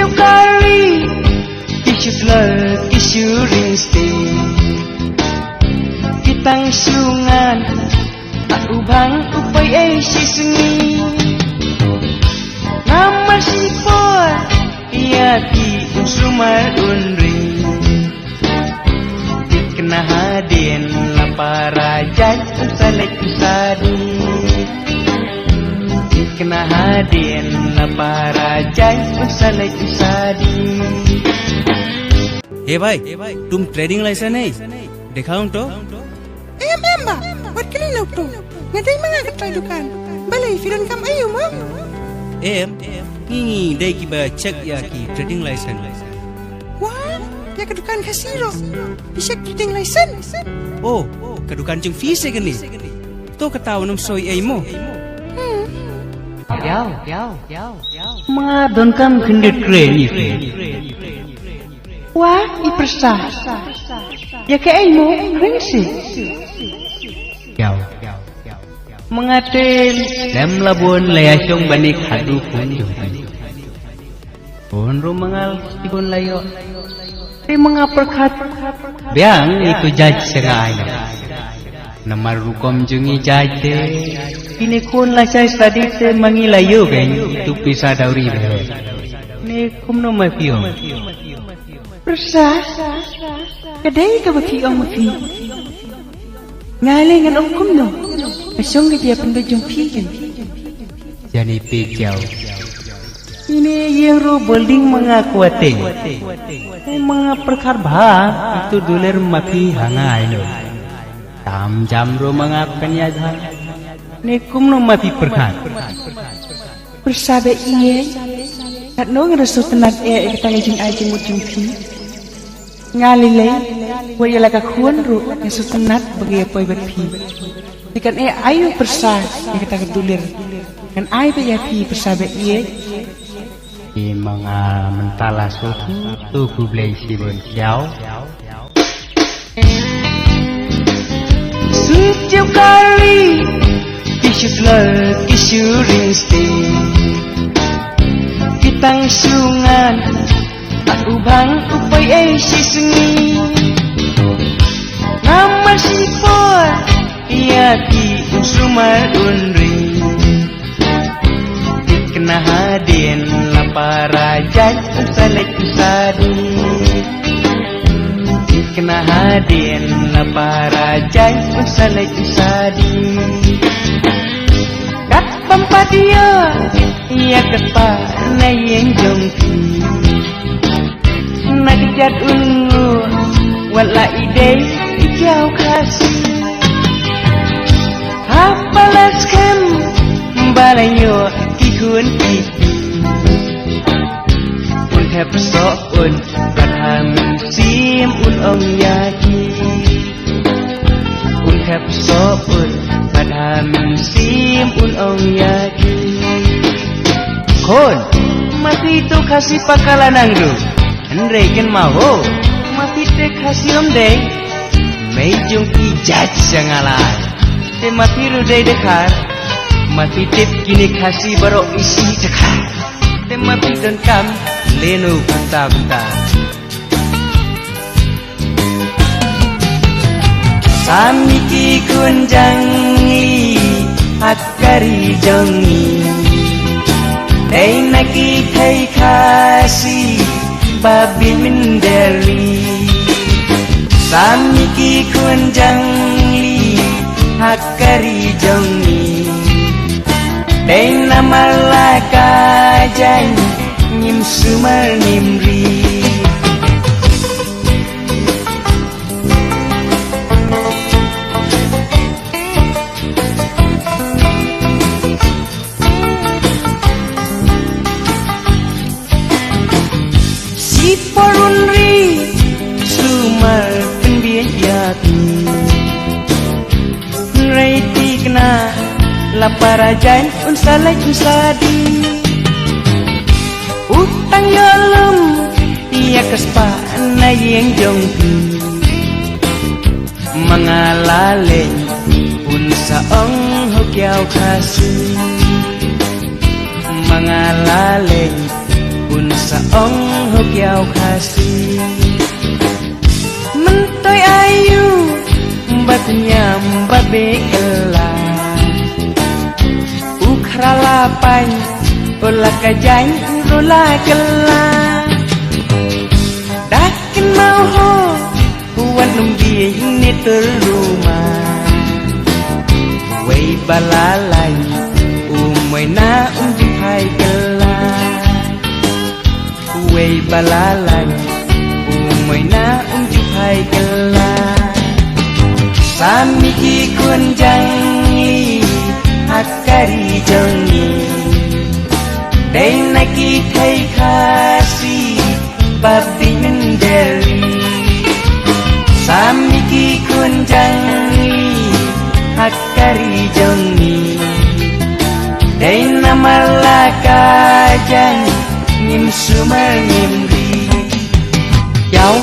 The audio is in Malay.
chiều kari kishu lơ kishu ringste kitang sungan at ubang upay ay sisungi nama sipor iati sumar unri kena hadin la para jaj salek sadi kena hadin la para jaj salek sadi. हे भाई तुम trading licence है दिखाऊं तो Emba, what can you know? Ngatay mga katradukan. Balay, firon kam ayo mo. ini dai ki ba check ya ki trading license Wah, ya kadukan kasiro. Bisa trading license. oh kadukan jeng fee kan ni to kataw nam soy ay mo Yaw mga don kam kindet kren ife Wah, ipersa. Ya ke ay mo, ringsi. yaw mengaten lem labon layasong banik hadu pun rumangal ibon layo te mga perkat biang itu jaj sengai namar rukom jungi jaj te kini kun la sai study te mangilayo ben itu pisa dauri be ne kumno mapio Persa. Kadai ka baki ang mafi. Ngalay ngan kum no. Asyong ka dia pendajong pigan. jani pijau ini yang ro building mga kuating mga perkar bah itu duler mapi hangai no tam jam ro mga penyadhan ne kumno mapi perkar Persa ba iye. At no nga raso tanag ikatangijing ajing mo jing pi. Ngalilay. Waya laga kuwan ro. Raso tanag bagay apoy bat pi. Dikan ayo persa. Ikatangid dulir. Kan ay ba ya pi persa ba iye. di mga mentala suhu tu kublay sibon yaw sweet chiều kari kishu lơ kishu ringste kitang sungan at ubang upay ay sisungi nama sipor iati sumar unri kena hadin la para jaj salek sadi kena hadin la para jaj salek sadi kat pampadia ia kepa na yang jongki nakijat ungu wala ide ikau kasih hapalaskan balayo kihun pipi un hep so un padham sim un ong yaki un hep so un padham sim un ong yaki kon mati tu kasih pakalanang du andre ken mau mati te kasih om dei mei jung ijaj sangalai te mati ru dei dekar mati tip kini kasih baru isi dekar te mati dan kam lenu banta sami ki kunjangi akari jongi dei naki kai kasih babi mendeli sami ki kunjangi akari jongi dei namalaka jang nyim sumar nimri si porunri sumar penbiayati reiti kena laparajan unsalai usadi utang yolum iya kespa na yang jongpi mengalale unsa ong hokiau kasih mengalale unsa saong hokyau kasih mentoy ayu batnya babekela ukralapan olah kajan rola kela dakin mau ho buat numbi ini terumah way balalay umay na umdihay kela way balalay umay na umdihay kela sami kunjangi hakari jangi day nakitay kasih babi mendeli sami kunjangi hakari jangi day namalakajan nim sumar nimri yau